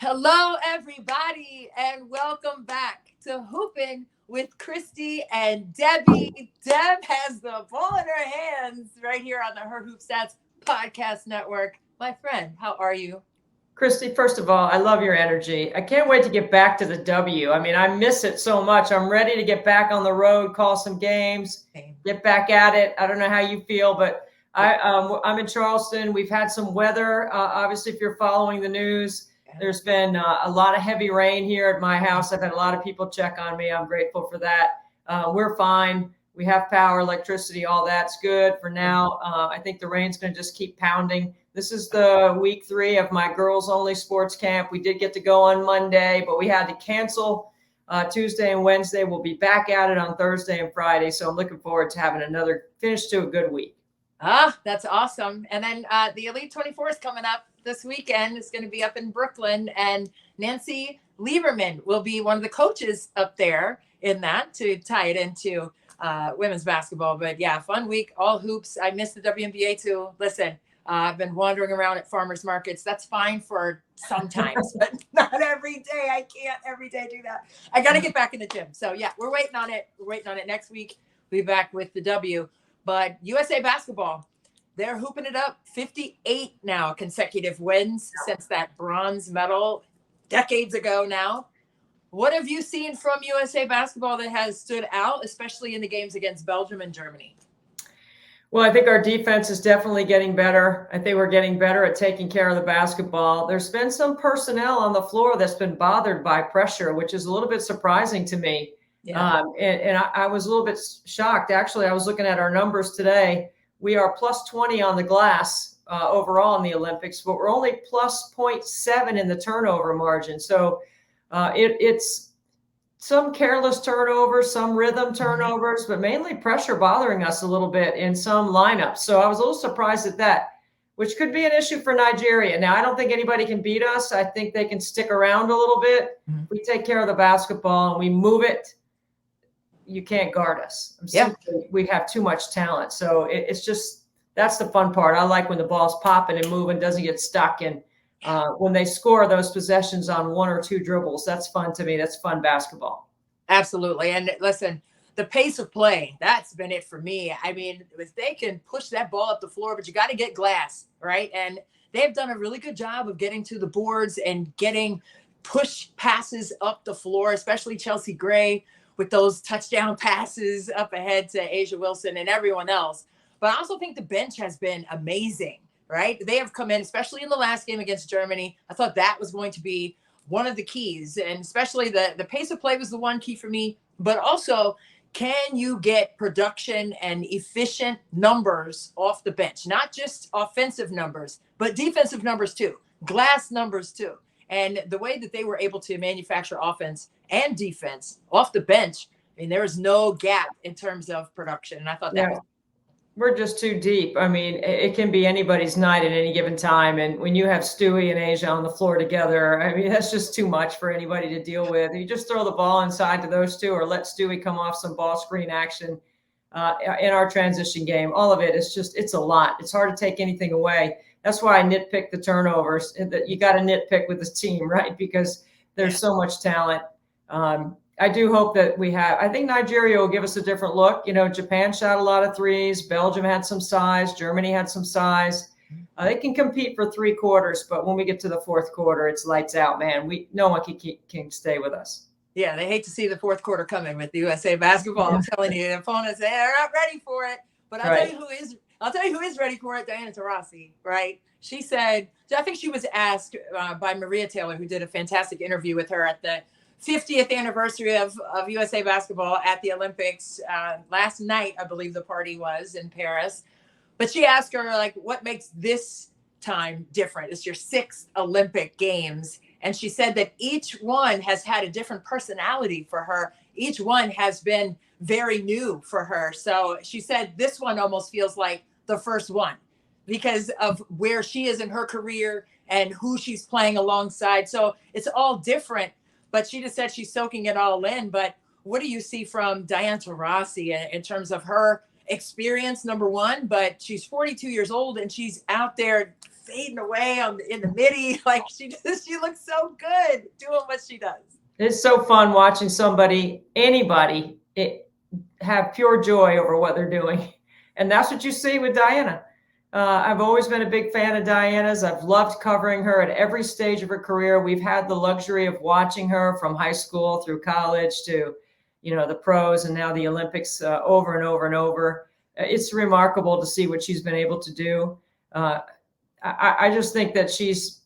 Hello, everybody, and welcome back to Hoopin with Christy and Debbie. Deb has the ball in her hands right here on the Her Hoop Stats podcast network. My friend, how are you? Christy, first of all, I love your energy. I can't wait to get back to the W. I mean, I miss it so much. I'm ready to get back on the road, call some games, get back at it. I don't know how you feel, but I'm in Charleston. We've had some weather. Obviously, if you're following the news, there's been a lot of heavy rain here at my house. I've had a lot of people check on me. I'm grateful for that. We're fine. We have power, electricity, all that's good for now. I think the rain's going to just keep pounding. This is the week 3 of my girls only sports camp. We did get to go on Monday, but we had to cancel Tuesday and Wednesday. We'll be back at it on Thursday and Friday. So I'm looking forward to having another finish to a good week. That's awesome. And then the Elite 24 is coming up this weekend. It's going to be up in Brooklyn, and Nancy Lieberman will be one of the coaches up there in that to tie it into women's basketball. But yeah, fun week, all hoops. I miss the WNBA too. Listen, I've been wandering around at farmers markets. That's fine for sometimes, but not every day. I can't every day do that. I got to get back in the gym. So yeah, we're waiting on it. We're waiting on it. Next week, we'll be back with the W. But USA basketball, they're hooping it up. 58 now consecutive wins since that bronze medal decades ago now. What have you seen from USA basketball that has stood out, especially in the games against Belgium and Germany? Well, I think our defense is definitely getting better. I think we're getting better at taking care of the basketball. There's been some personnel on the floor that's been bothered by pressure, which is a little bit surprising to me. Yeah. And I was a little bit shocked. Actually, I was looking at our numbers today. We are plus 20 on the glass overall in the Olympics, but we're only plus 0.7 in the turnover margin. So it's some careless turnovers, some rhythm turnovers, but mainly pressure bothering us a little bit in some lineups. So I was a little surprised at that, which could be an issue for Nigeria. Now, I don't think anybody can beat us. I think they can stick around a little bit. If we take care of the basketball and we move it, you can't guard us. We have too much talent. So it's just, that's the fun part. I like when the ball's popping and moving, doesn't get stuck. And when they score those possessions on 1 or 2 dribbles, that's fun to me. That's fun basketball. Absolutely. And listen, the pace of play, that's been it for me. I mean, if they can push that ball up the floor, but you got to get glass, right? And they've done a really good job of getting to the boards and getting push passes up the floor, especially Chelsea Gray with those touchdown passes up ahead to Asia Wilson and everyone else. But I also think the bench has been amazing, right? They have come in, especially in the last game against Germany. I thought that was going to be one of the keys, and especially the pace of play was the one key for me, but also, can you get production and efficient numbers off the bench? Not just offensive numbers, but defensive numbers too, glass numbers too. And the way that they were able to manufacture offense and defense off the bench, I mean, there was no gap in terms of production. And I thought that was. We're just too deep. I mean, it can be anybody's night at any given time. And when you have Stewie and Asia on the floor together, I mean, that's just too much for anybody to deal with. You just throw the ball inside to those two, or let Stewie come off some ball screen action in our transition game. All of it is just, it's a lot. It's hard to take anything away. That's why I nitpick the turnovers. You got to nitpick with this team, right? Because there's so much talent. I do hope that I think Nigeria will give us a different look. You know, Japan shot a lot of threes. Belgium had some size. Germany had some size. They can compete for 3 quarters, but when we get to the 4th quarter, it's lights out, man. No one can stay with us. Yeah, they hate to see the 4th quarter coming with the USA basketball. I'm telling you, the opponents, they're not ready for it. But I'll tell you who is ready for it, Diana Taurasi, right? She said, I think she was asked by Maria Taylor, who did a fantastic interview with her at the 50th anniversary of USA basketball at the Olympics last night. I believe the party was in Paris. But she asked her, like, what makes this time different? It's your 6th Olympic Games. And she said that each one has had a different personality for her. Each one has been very new for her. So she said this one almost feels like the first one because of where she is in her career and who she's playing alongside. So it's all different. But she just said she's soaking it all in. But what do you see from Diana Taurasi in terms of her experience, number one, but she's 42 years old and she's out there fading away in the midi. Like she looks so good doing what she does. It's so fun watching anybody have pure joy over what they're doing. And that's what you see with Diana. I've always been a big fan of Diana's. I've loved covering her at every stage of her career. We've had the luxury of watching her from high school through college to, the pros and now the Olympics over and over and over. It's remarkable to see what she's been able to do. I just think that she's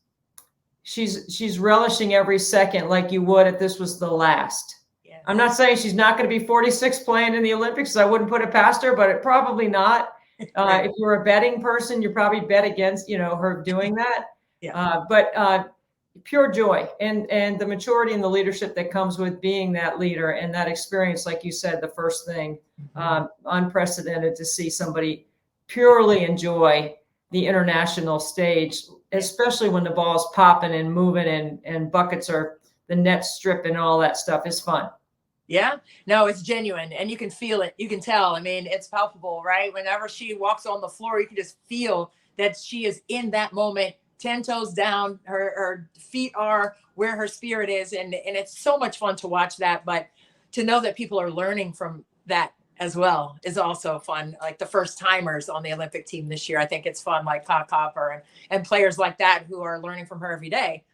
relishing every second like you would if this was the last. Yes. I'm not saying she's not going to be 46 playing in the Olympics. I wouldn't put it past her, but probably not. Right. If you're a betting person, you probably bet against, her doing that. Yeah. But pure joy and the maturity and the leadership that comes with being that leader and that experience, like you said, the first thing, unprecedented to see somebody purely enjoy the international stage, especially when the ball's popping and moving and buckets are the net stripping and all that stuff is fun. Yeah, no, it's genuine and you can feel it. You can tell. I mean, it's palpable, right? Whenever she walks on the floor, you can just feel that she is in that moment, 10 toes down. Her feet are where her spirit is. And it's so much fun to watch that. But to know that people are learning from that as well is also fun. Like the first timers on the Olympic team this year, I think it's fun, like Ka Copper and players like that who are learning from her every day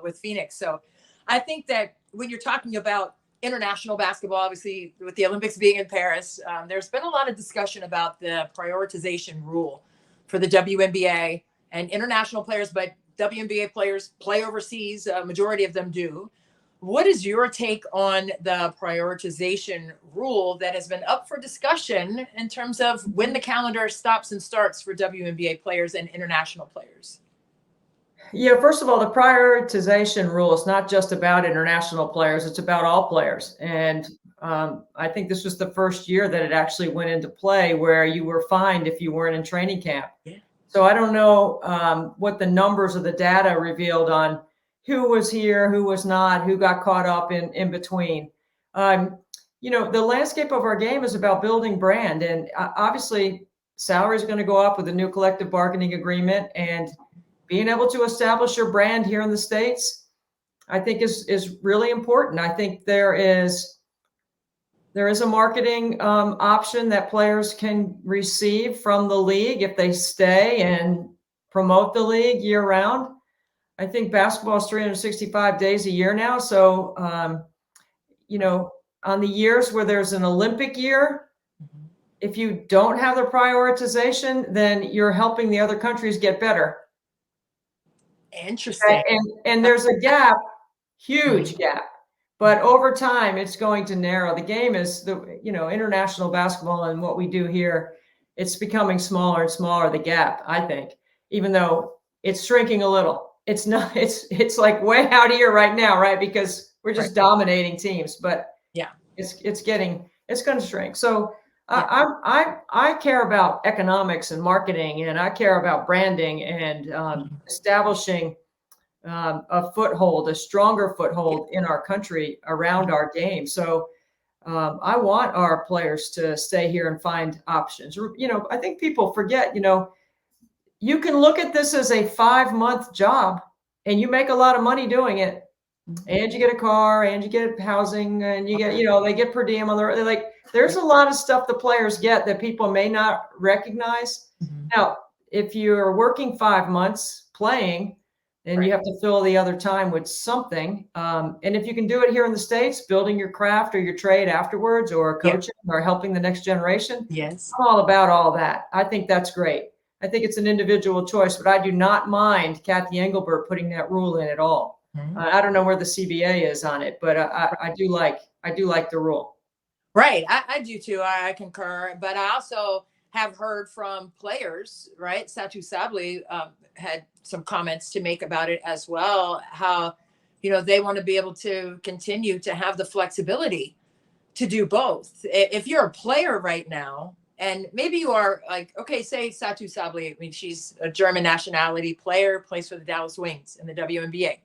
with Phoenix. So I think that when you're talking about international basketball, obviously with the Olympics being in Paris, there's been a lot of discussion about the prioritization rule for the WNBA and international players, but WNBA players play overseas. A majority of them do. What is your take on the prioritization rule that has been up for discussion in terms of when the calendar stops and starts for WNBA players and international players? Yeah, first of all, the prioritization rule is not just about international players, it's about all players. And I think this was the first year that it actually went into play where you were fined if you weren't in training camp. Yeah. So I don't know what the numbers of the data revealed on who was here, who was not, who got caught up in between. The landscape of our game is about building brand. And obviously, salaries are going to go up with the new collective bargaining agreement. And being able to establish your brand here in the States, I think is really important. I think there is a marketing option that players can receive from the league if they stay and promote the league year round. I think basketball is 365 days a year now. So, on the years where there's an Olympic year, if you don't have the prioritization, then you're helping the other countries get better. Interesting. And there's a gap, huge gap, but over time it's going to narrow. The game is international basketball and what we do here, it's becoming smaller and smaller, the gap, I think, even though it's shrinking a little. It's not, it's like way out here right now, right? Because we're just dominating teams, but yeah, it's going to shrink. So I care about economics and marketing, and I care about branding and establishing a stronger foothold in our country around our game. So I want our players to stay here and find options. I think people forget, you can look at this as a 5-month job and you make a lot of money doing it. And you get a car and you get housing and you get, they get per diem on there's a lot of stuff the players get that people may not recognize. Mm-hmm. Now, if you're working 5 months playing, then you have to fill the other time with something. And if you can do it here in the States, building your craft or your trade afterwards or coaching or helping the next generation. Yes. I'm all about all that. I think that's great. I think it's an individual choice, but I do not mind Kathy Engelbert putting that rule in at all. I don't know where the CBA is on it, but I do like the rule. Right. I do too. I concur. But I also have heard from players, right? Satu Sabli had some comments to make about it as well, how, they want to be able to continue to have the flexibility to do both. If you're a player right now, and maybe you are like, okay, say Satu Sabli, I mean, she's a German nationality player, plays for the Dallas Wings in the WNBA.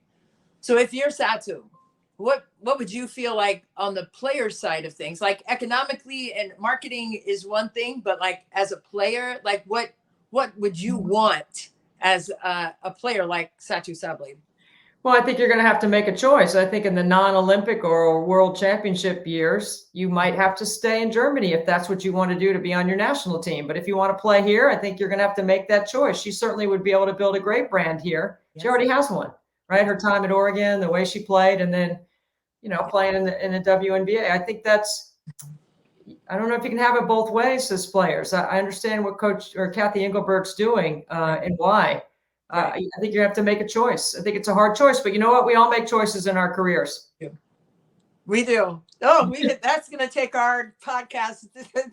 So if you're Satu, what would you feel like on the player side of things? Like economically and marketing is one thing, but like as a player, like what would you want as a player like Satu Sabli? Well, I think you're going to have to make a choice. I think in the non-Olympic or World Championship years, you might have to stay in Germany if that's what you want to do to be on your national team. But if you want to play here, I think you're going to have to make that choice. She certainly would be able to build a great brand here. Yes. She already has one, right? Her time at Oregon, the way she played, and then, playing in the WNBA. I think I don't know if you can have it both ways as players. I understand what Coach or Kathy Engelbert's doing and why. Right. I think you have to make a choice. I think it's a hard choice, but you know what? We all make choices in our careers. We do. Oh, that's going to take our podcast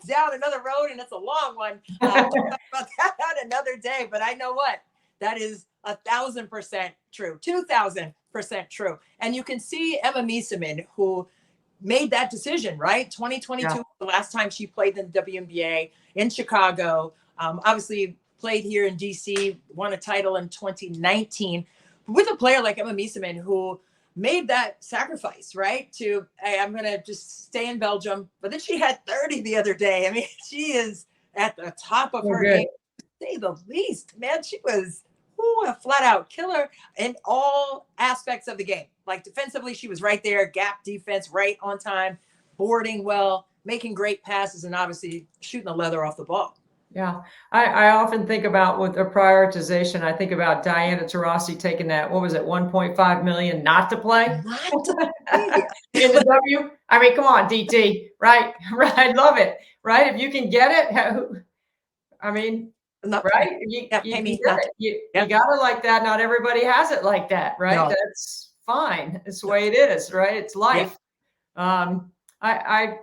down another road, and it's a long one. We'll talk about that another day. But I know what? That is 1,000% true, 2,000% true. And you can see Emma Miesemann, who made that decision, right? 2022, the last time she played in the WNBA in Chicago. Obviously, played here in DC, won a title in 2019 with a player like Emma Miesemann who made that sacrifice, right? To, hey, I'm going to just stay in Belgium. But then she had 30 the other day. I mean, she is at the top of her game, to say the least. Man, she was a flat out killer in all aspects of the game. Like defensively, she was right there, gap defense, right on time, boarding well, making great passes, and obviously shooting the leather off the ball. Yeah, I often think about with the prioritization, I think about Diana Taurasi taking that, what was it, 1.5 million not to play? Not to play. In the W? I mean, come on, DT, right? Right, I love it, right? If you can get it, I mean, right? You got it like that. Not everybody has it like that, right? No. That's fine. It's the way it is, right? It's life. Yeah. I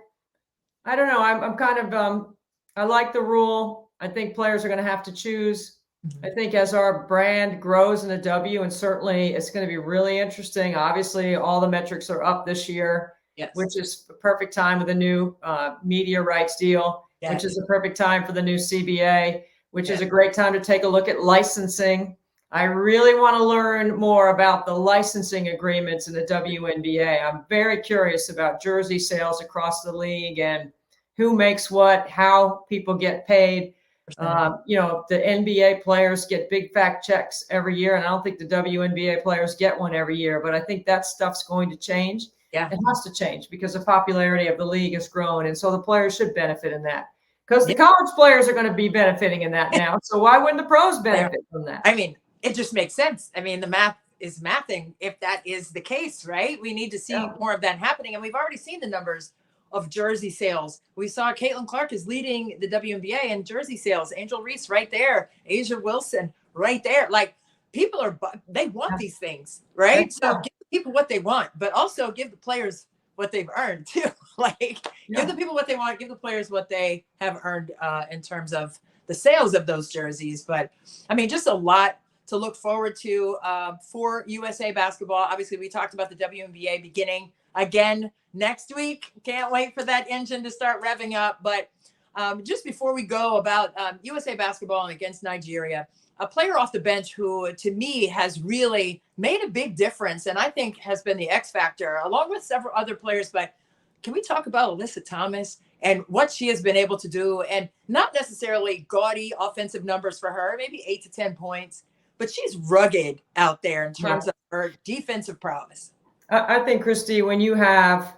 don't know. I'm kind of I like the rule. I think players are going to have to choose. Mm-hmm. I think as our brand grows in the W, and certainly it's going to be really interesting. Obviously, all the metrics are up this year, which is the perfect time with the new media rights deal, which is the perfect time for the new CBA, which is a great time to take a look at licensing. I really want to learn more about the licensing agreements in the WNBA. I'm very curious about jersey sales across the league and who makes what, how people get paid. The NBA players get big fat checks every year, and I don't think the WNBA players get one every year, but I think that stuff's going to change. Yeah, it has to change because the popularity of the league has grown, and so the players should benefit in that. Because the college players are going to be benefiting in that now, so why wouldn't the pros benefit from that? I mean, it just makes sense. I mean, the math is mathing if that is the case, right? We need to see more of that happening, and we've already seen the numbers of jersey sales. We saw Caitlin Clark is leading the WNBA in jersey sales. Angel Reese right there. Asia Wilson right there. Like people they want these things, right? So give people what they want, but also give the players what they've earned too. Give the people what they want, give the players what they have earned in terms of the sales of those jerseys. But I mean, just a lot to look forward to for USA basketball. Obviously, we talked about the WNBA beginning again next week. Can't wait for that engine to start revving up. But just before we go about USA basketball and against Nigeria, a player off the bench who, to me, has really made a big difference and I think has been the X factor, along with several other players. But can we talk about Alyssa Thomas and what she has been able to do? And not necessarily gaudy offensive numbers for her, maybe 8 to 10 points, but she's rugged out there in terms of her defensive prowess. I think, Christy, when you have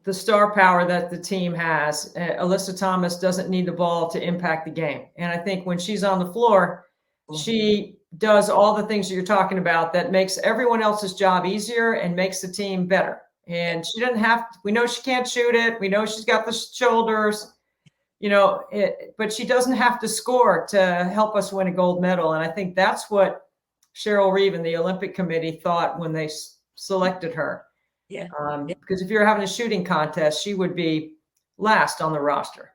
the star power that the team has, Alyssa Thomas doesn't need the ball to impact the game. And I think when she's on the floor, she does all the things that you're talking about that makes everyone else's job easier and makes the team better. And she doesn't have to, we know she can't shoot it. We know she's got the shoulders, but she doesn't have to score to help us win a gold medal. And I think that's what Cheryl Reeve and the Olympic Committee thought when they selected her. Because if you're having a shooting contest, she would be last on the roster.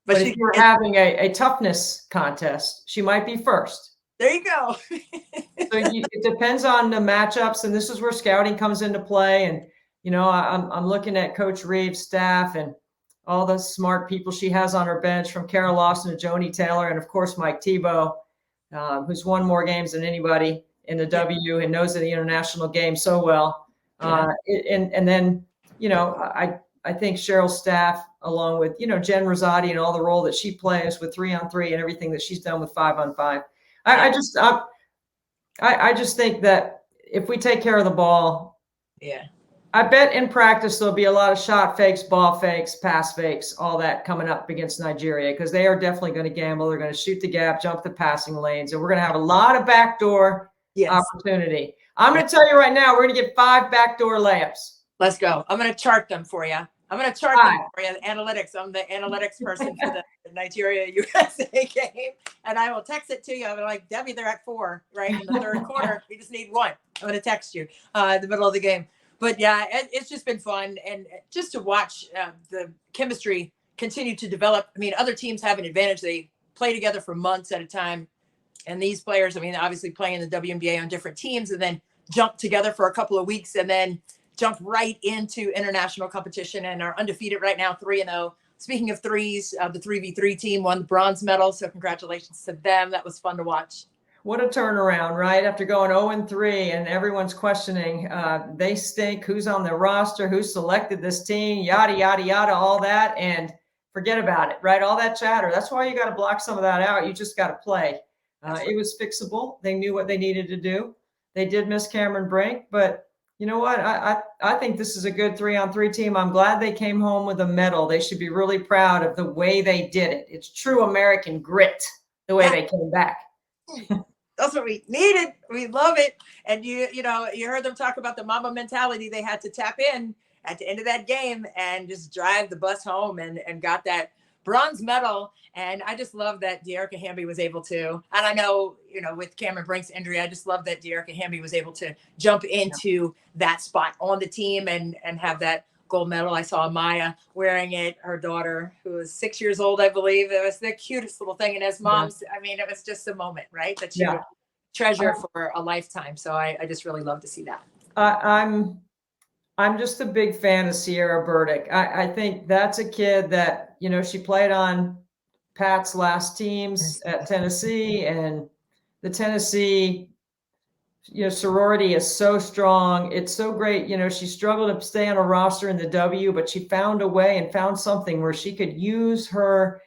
But if you're having a toughness contest, she might be first. There you go. So it depends on the matchups, and this is where scouting comes into play. And I'm looking at Coach Reeves' staff and all the smart people she has on her bench, from Kara Lawson to Joni Taylor, and of course Mike Tebow, who's won more games than anybody in the W and knows the international game so well. And then, I think Cheryl's staff, along with, Jen Rosati and all the role that she plays with 3-on-3 and everything that she's done with 5-on-5. I just think that if we take care of the ball, I bet in practice there'll be a lot of shot fakes, ball fakes, pass fakes, all that coming up against Nigeria, because they are definitely going to gamble. They're going to shoot the gap, jump the passing lanes, and we're going to have a lot of backdoor opportunity. I'm going to tell you right now, we're going to get 5 backdoor layups. Let's go. I'm going to chart them for you. I'm going to chart them for you. Analytics. I'm the analytics person for the Nigeria USA game, and I will text it to you. I'm like, Debbie, they're at 4, right? In the third quarter. We just need 1. I'm going to text you in the middle of the game. But yeah, it's just been fun. And just to watch the chemistry continue to develop. I mean, other teams have an advantage. They play together for months at a time. And these players, I mean, obviously playing in the WNBA on different teams and then jump together for a couple of weeks and then jump right into international competition and are undefeated right now, 3-0. Speaking of threes, the 3v3 team won the bronze medal. So congratulations to them. That was fun to watch. What a turnaround, right? After going 0-3 and everyone's questioning, they stink, who's on the roster, who selected this team, yada, yada, yada, all that. And forget about it, right? All that chatter. That's why you got to block some of that out. You just got to play. It was fixable. They knew what they needed to do. They did miss Cameron Brink, but you know what? I think this is a good 3-on-3 team. I'm glad they came home with a medal. They should be really proud of the way they did it. It's true American grit, the way they came back. That's what we needed. We love it. And you heard them talk about the mama mentality. They had to tap in at the end of that game and just drive the bus home and got that bronze medal. And I just love that Dearica Hamby was able to, and I know, with Cameron Brink's injury, I just love that Dearica Hamby was able to jump into that spot on the team and have that gold medal. I saw Maya wearing it, her daughter, who was 6 years old, I believe. It was the cutest little thing. And as moms, I mean, it was just a moment, right? That she would treasure for a lifetime. So I just really love to see that. I'm just a big fan of Sierra Burdick. I think that's a kid that, she played on Pat's last teams at Tennessee, and the Tennessee, sorority is so strong. It's so great. She struggled to stay on a roster in the W, but she found a way and found something where she could use her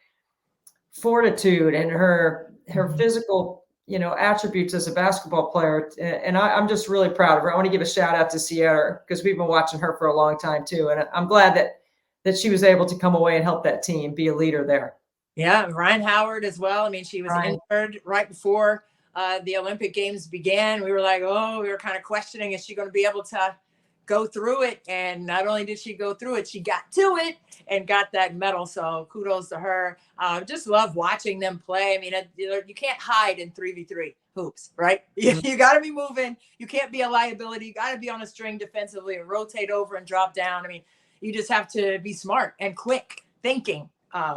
fortitude and her physical, attributes as a basketball player. And I'm just really proud of her. I want to give a shout out to Sierra because we've been watching her for a long time too. And I'm glad that she was able to come away and help that team be a leader there. Yeah. Ryan Howard as well. I mean, she was injured right before the Olympic Games began. We were like, we were kind of questioning, is she going to be able to go through it? And not only did she go through it, she got to it and got that medal. So kudos to her. Just love watching them play. I mean, you can't hide in 3v3 hoops, right? You got to be moving. You can't be a liability. You got to be on a string defensively and rotate over and drop down. I mean, you just have to be smart and quick thinking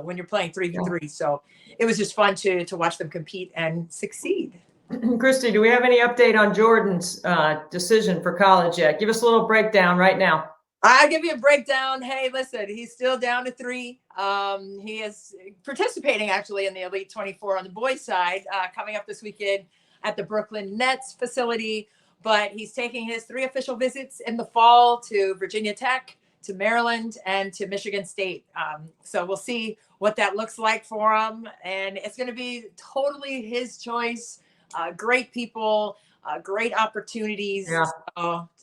when you're playing 3v3. So it was just fun to watch them compete and succeed. Christy, do we have any update on Jordan's decision for college yet? Give us a little breakdown right now. I'll give you a breakdown. Hey, listen, he's still down to 3. He is participating actually in the Elite 24 on the boys' side coming up this weekend at the Brooklyn Nets facility. But he's taking his 3 official visits in the fall to Virginia Tech, to Maryland, and to Michigan State. So we'll see what that looks like for him. And it's going to be totally his choice. Great people, great opportunities.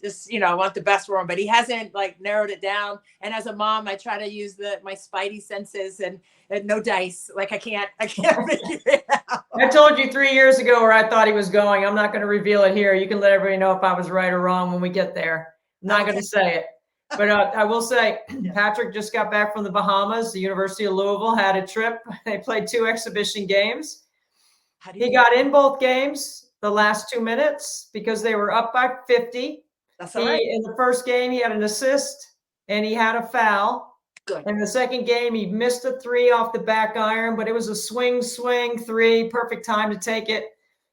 Just, I want the best for him, but he hasn't narrowed it down. And as a mom, I try to use my spidey senses and no dice. I can't figure it out. I told you 3 years ago where I thought he was going. I'm not going to reveal it here. You can let everybody know if I was right or wrong when we get there. I'm not going to say it. But I will say, Patrick just got back from the Bahamas. The University of Louisville had a trip. They played 2 exhibition games. He got in both games the last 2 minutes because they were up by 50. That's all right. In the first game, he had an assist and he had a foul. Good. In the second game, he missed a 3 off the back iron, but it was a swing 3. Perfect time to take it.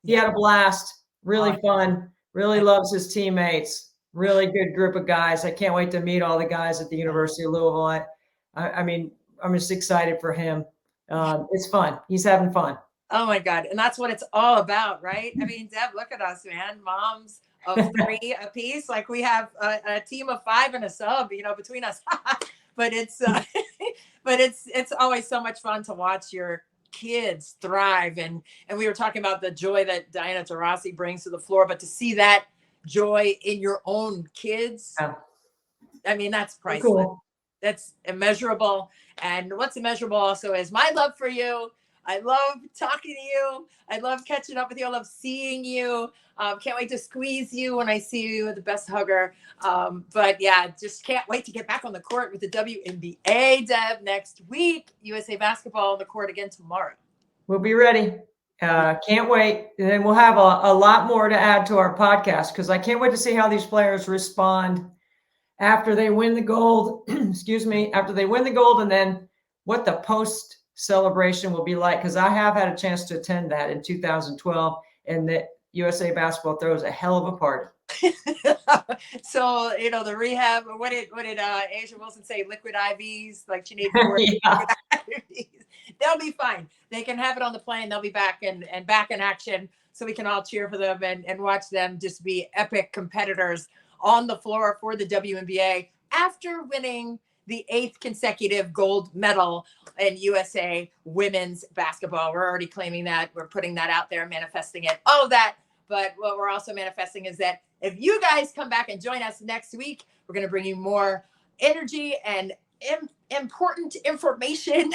He had a blast. Really fun. Really loves his teammates. Really good group of guys. I can't wait to meet all the guys at the University of Louisville. I mean, I'm just excited for him. It's fun. He's having fun. Oh my God. And that's what it's all about, right? I mean, Deb, look at us, man. Moms of 3 apiece. Like we have a team of 5 and a sub, between us. But it's always so much fun to watch your kids thrive. And we were talking about the joy that Diana Taurasi brings to the floor, but to see that joy in your own kids, Yeah. I mean, that's priceless. Cool. That's immeasurable. And what's immeasurable also is my love for you. I love talking to you. I love catching up with you. I love seeing you. Can't wait to squeeze you when I see you. The best hugger. But yeah, just can't wait to get back on the court with the WNBA, Deb, next week. USA basketball on the court again tomorrow. We'll be ready. Can't wait. And then we'll have a lot more to add to our podcast, because I can't wait to see how these players respond after they win the gold. Excuse me, after they win the gold, and then what the post celebration will be like, because I have had a chance to attend that in 2012, and the USA basketball throws a hell of a party. So the rehab. What did Asia Wilson say? Liquid IVs, like she needs more. Yeah. IVs. They'll be fine. They can have it on the plane. They'll be back and back in action, so we can all cheer for them and watch them just be epic competitors on the floor for the WNBA after winning the 8th consecutive gold medal in USA women's basketball. We're already claiming that. We're putting that out there, manifesting it, all of that. But what we're also manifesting is that if you guys come back and join us next week, we're going to bring you more energy and important information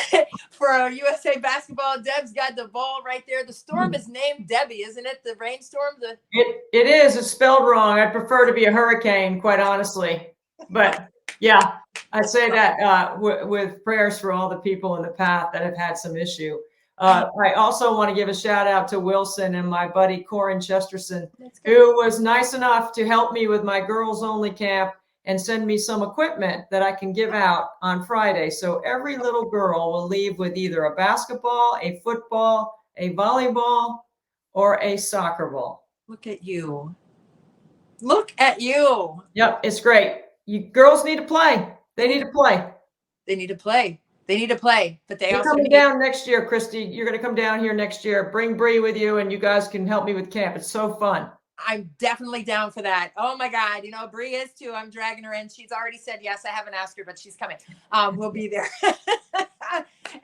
for USA basketball. Deb's got the ball right there. The storm is named Debbie, isn't it? The rainstorm? It is. It's spelled wrong. I'd prefer to be a hurricane, quite honestly. But yeah, I say that with prayers for all the people in the path that have had some issue. I also want to give a shout out to Wilson and my buddy Corin Chesterson, who was nice enough to help me with my girls only camp and send me some equipment that I can give out on Friday. So every little girl will leave with either a basketball, a football, a volleyball, or a soccer ball. Look at you. Look at you. Yep, it's great. You girls need to play. They need to play. They need to play. They need to play, but You're also coming down next year, Christy. You're going to come down here next year. Bring Bree with you, and you guys can help me with camp. It's so fun. I'm definitely down for that. Oh my God. Bree is too. I'm dragging her in. She's already said yes. I haven't asked her, but she's coming. We'll be there.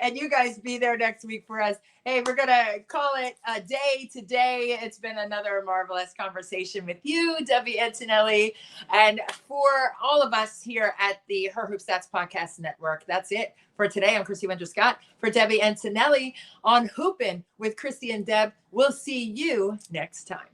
And you guys be there next week for us. Hey, we're going to call it a day today. It's been another marvelous conversation with you, Debbie Antonelli. And for all of us here at the Her Hoop Stats Podcast Network, that's it for today. I'm Christy Winter-Scott for Debbie Antonelli on Hoopin with Christy and Deb. We'll see you next time.